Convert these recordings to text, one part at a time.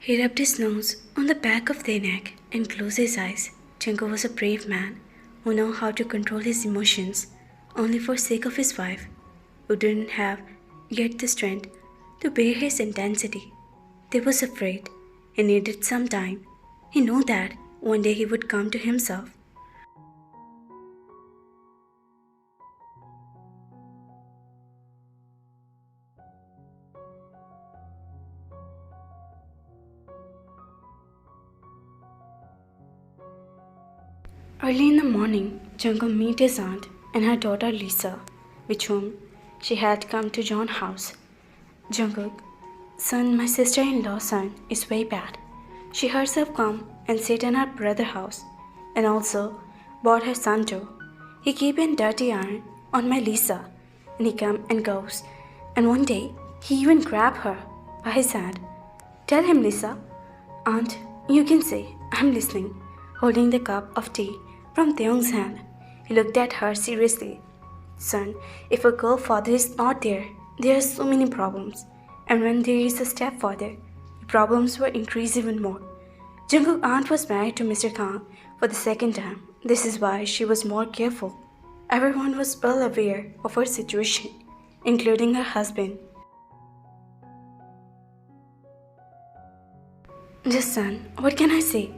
He rubbed his nose on the back of their neck and closed his eyes. Jungkook was a brave man who knew how to control his emotions only for sake of his wife, who didn't have yet the strength to bear his intensity. They was afraid. He needed some time. He knew that one day he would come to himself. Early in the morning, Jungkook met his aunt and her daughter Lisa, with whom she had come to John's house. Jungkook, son, my sister-in-law's son is very bad. She herself come and sit in her brother's house, and also brought her son too. He keep an dirty iron on my Lisa, and he come and goes, and one day he even grab her by his hand. Tell him, Lisa. Aunt, you can say, I'm listening, holding the cup of tea from Taeyoung's hand. He looked at her seriously. Son, if a girl father is not there, there are so many problems. And when there is a stepfather, the problems will increase even more. Jungkook's aunt was married to Mr. Kang for the second time. This is why she was more careful. Everyone was well aware of her situation, including her husband. Just son, what can I say?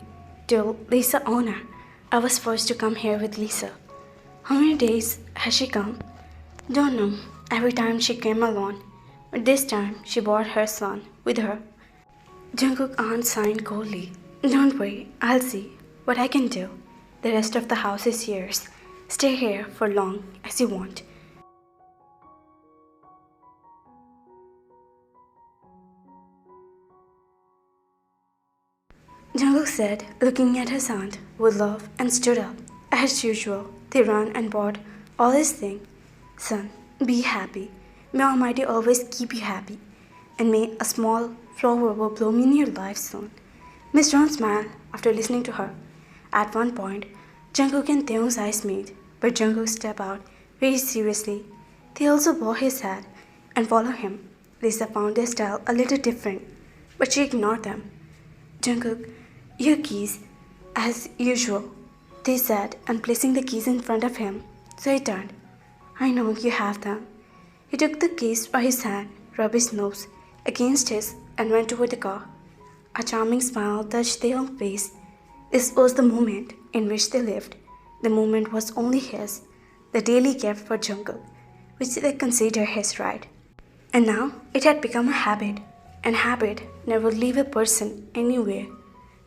To Lisa owner, I was forced to come here with Lisa. How many days has she come? Don't know. Every time she came alone. But this time she brought her son with her. Jungkook's aunt sighed coldly. Don't worry, I'll see what I can do. The rest of the house is yours. Stay here for long as you want. Jungkook said, looking at his aunt with love, and stood up. As usual, they ran and bought all his things. Son, be happy. May Almighty always keep you happy, and may a small flower will bloom in your life soon. Miss John smiled after listening to her. At one point, Jungkook and Taeyoung's eyes met, but Jungkook stepped out very seriously. They also bowed his head and followed him. Lisa found their style a little different, but she ignored them. Jungkook, your keys, as usual, they said, and placing the keys in front of him, so he turned. I know you have them. He took the keys from his hand, rubbed his nose against his, and went toward the car. A charming smile touched their young face. This was the moment in which they lived. The moment was only his, the daily gift for Jungkook, which they considered his right. And now it had become a habit, and habit never leave a person anywhere.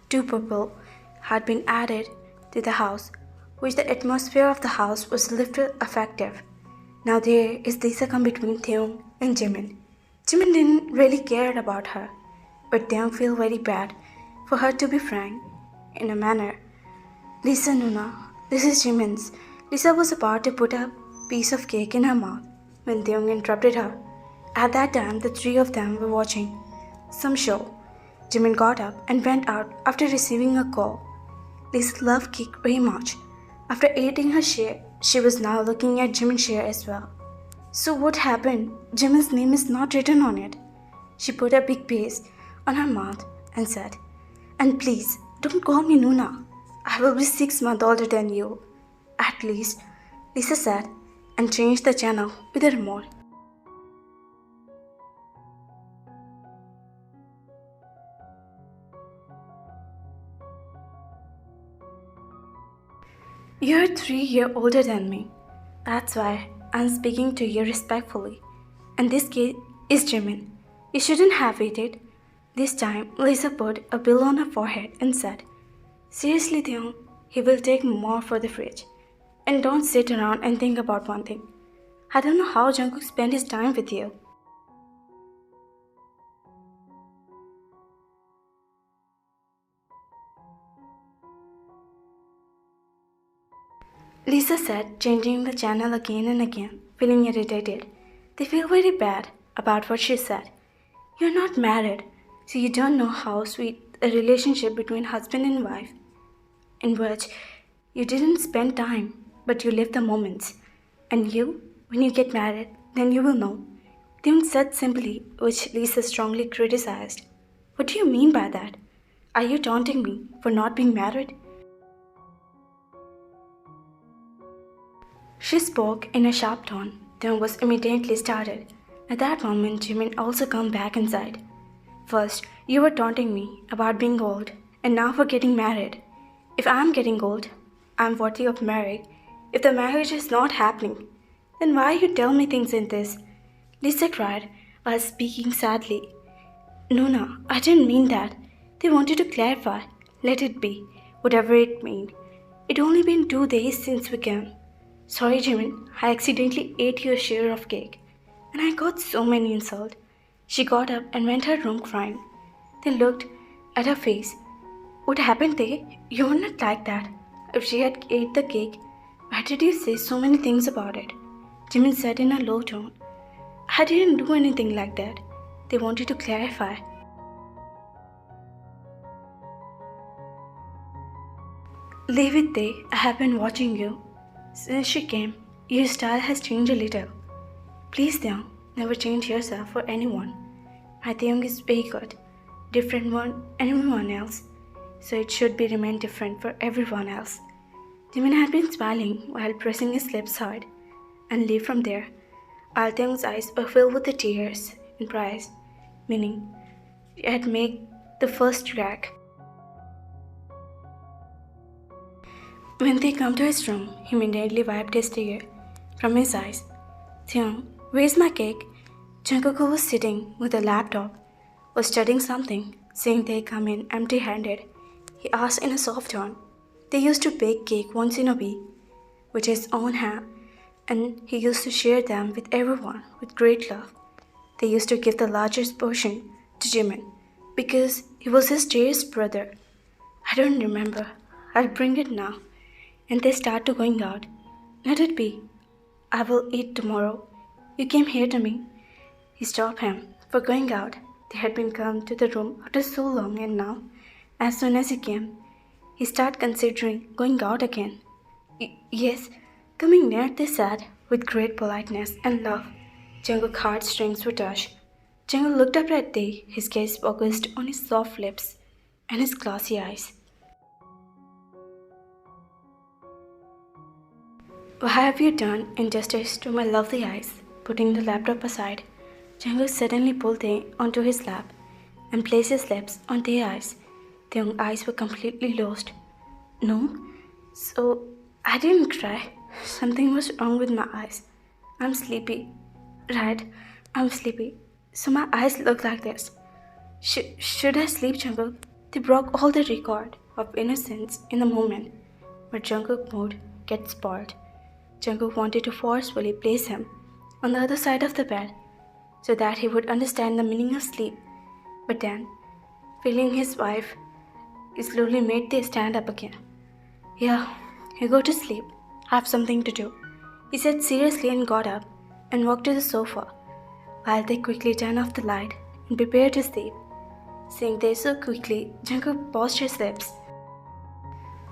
Two people had been added to the house, which the atmosphere of the house was little effective. Now there is Lisa come between Taeyoung and Jimin. Jimin didn't really care about her, but Taeyoung felt very bad for her, to be frank, in a manner. Lisa Nuna, this is Jimin's. Lisa was about to put a piece of cake in her mouth when Taeyoung interrupted her. At that time, the three of them were watching some show. Jimin got up and went out after receiving a call. Lisa loved cake very much. After eating her share, she was now looking at Jimin's share as well. So what happened? Jimin's name is not written on it. She put a big piece on her mouth and said, and please, don't call me Nuna. I will be 6 months older than you. At least, Lisa said, and changed the channel with a remote. You're 3 years older than me. That's why I'm speaking to you respectfully. And this kid is Jimin. You shouldn't have waited. This time, Lisa put a bill on her forehead and said, seriously, Taeyoung, he will take more for the fridge. And don't sit around and think about one thing. I don't know how Jungkook spent his time with you. Lisa said, changing the channel again and again, feeling irritated. They feel very bad about what she said. You're not married, so you don't know how sweet a relationship between husband and wife, in which you didn't spend time, but you live the moments. And you, when you get married, then you will know. Taeyoung said simply, which Lisa strongly criticized. What do you mean by that? Are you taunting me for not being married? She spoke in a sharp tone, then was immediately started. At that moment, Jimin also come back inside. First, you were taunting me about being old, and now for getting married. If I'm getting old, I'm worthy of marriage. If the marriage is not happening, then why you tell me things in this? Lisa cried while speaking sadly. Nona, I didn't mean that. They wanted to clarify. Let it be, whatever it means. It only been 2 days since we came. Sorry, Jimin, I accidentally ate your share of cake, and I got so many insults. She got up and went her room crying. They looked at her face. What happened there? You were not like that. If she had ate the cake, why did you say so many things about it? Jimin said in a low tone. I didn't do anything like that. They wanted to clarify. Leave it there. I have been watching you. Since she came, your style has changed a little. Please don't never change yourself for anyone. My Taekook is very good, different from everyone else, so it should be remain different for everyone else. Jimin had been smiling while pressing his lips hard, and leave from there. Taekook's eyes were filled with the tears in praise, meaning he had made the first crack. When they come to his room, he immediately wiped his tear from his eyes. Taekook, where's my cake? Jungkook, who was sitting with a laptop, was studying something. Seeing they come in empty-handed, he asked in a soft tone. They used to bake cake once in a week with his own hand, and he used to share them with everyone with great love. They used to give the largest portion to Jimin because he was his dearest brother. I don't remember. I'll bring it now. And they start to going out. Let it be. I will eat tomorrow. You came here to me. He stopped him for going out. They had been come to the room after so long, and now, as soon as he came, he started considering going out again. Yes, coming near, they said, with great politeness and love. Jungkook's heartstrings were touched. Jungkook looked up at Tae, his gaze focused on his soft lips and his glassy eyes. What have you done injustice to my lovely eyes? Putting the laptop aside, Jungkook suddenly pulled Tae onto his lap and placed his lips on Tae's eyes. Tae's eyes were completely lost. No? So, I didn't cry. Something was wrong with my eyes. I'm sleepy. Right, I'm sleepy. So my eyes look like this. Should I sleep, Jungkook? They broke all the record of innocence in the moment. But Jungkook's mood gets spoiled. Jungkook wanted to forcefully place him on the other side of the bed so that he would understand the meaning of sleep. But then, feeling his wife, he slowly made Tae stand up again. Yeah, you go to sleep. I have something to do. He said seriously and got up and walked to the sofa while they quickly turned off the light and prepared to sleep. Seeing Tae so quickly, Jungkook paused his lips.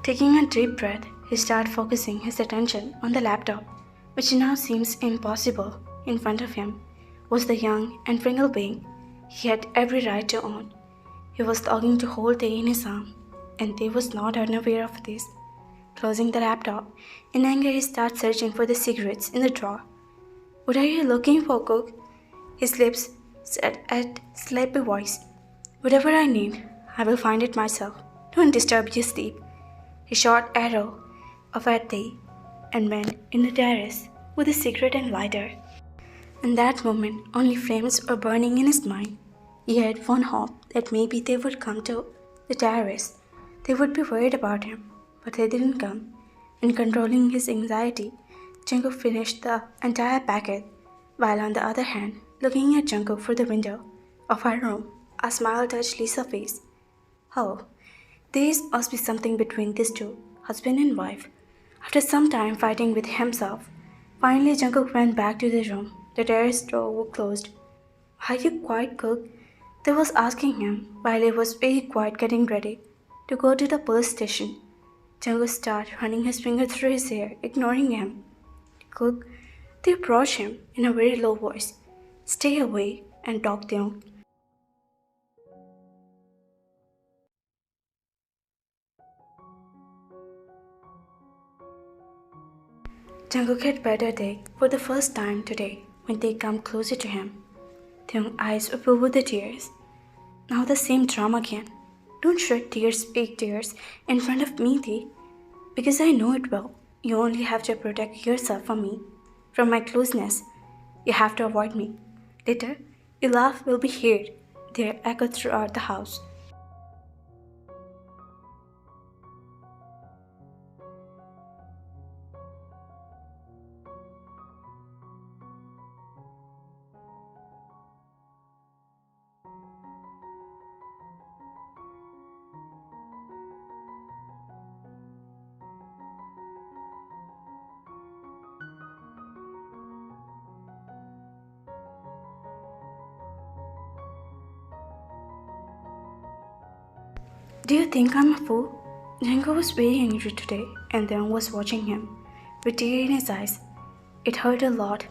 Taking a deep breath, he started focusing his attention on the laptop, which now seems impossible. In front of him was the young and wrinkled being he had every right to own. He was longing to hold Tae in his arm, and Tae was not unaware of this. Closing the laptop, in anger he started searching for the cigarettes in the drawer. What are you looking for, Cook? His lips said at sleepy voice. Whatever I need, I will find it myself. Don't disturb your sleep. He shot arrow of at Tae and went in the terrace with a cigarette and lighter. In that moment, only flames were burning in his mind. He had one hope that maybe they would come to the terrace. They would be worried about him, but they didn't come. In controlling his anxiety, Jungkook finished the entire packet, while on the other hand, looking at Jungkook through the window of her room, a smile touched Lisa's face. Oh, there must be something between these two, husband and wife. After some time fighting with himself, finally Jungkook went back to the room. The terrace door was closed. Are you quiet, Cook? They was asking him while he was very quiet getting ready to go to the police station. Jungkook started running his finger through his hair, ignoring him. Cook, they approached him in a very low voice. Stay away and talk to him. Jungkook had better day for the first time today when they come closer to him. Their eyes were filled with the tears. Now the same drama again. Don't shed tears, big tears, in front of me, Dee, because I know it well. You only have to protect yourself from me, from my closeness. You have to avoid me. Later, your laugh will be heard. They echo throughout the house. Do you think I'm a fool? Django was very angry today, and Theon was watching him, with tear in his eyes. It hurt a lot.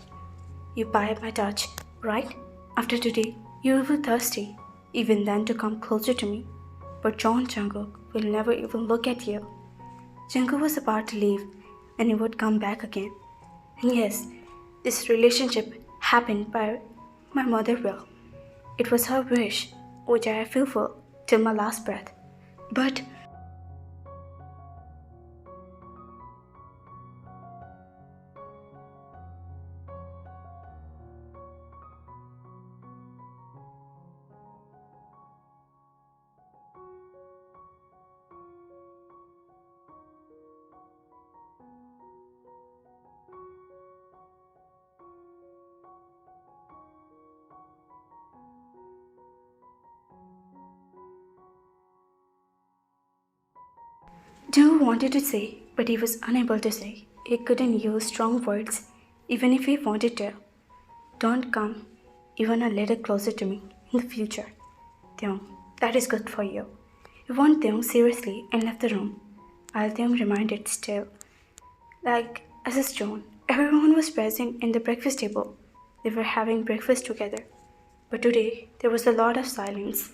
You buy my touch, right? After today, you will be thirsty, even then to come closer to me. But John Jungkook will never even look at you. Jungkook was about to leave, and he would come back again. And yes, this relationship happened by my mother will. It was her wish, which I fulfilled till my last breath. But Joe wanted to say, but he was unable to say. He couldn't use strong words, even if he wanted to. Don't come even a little closer to me in the future. Theon, that is good for you. He warned Theon seriously and left the room. While Theon reminded still, like as a stone, everyone was present in the breakfast table. They were having breakfast together. But today there was a lot of silence.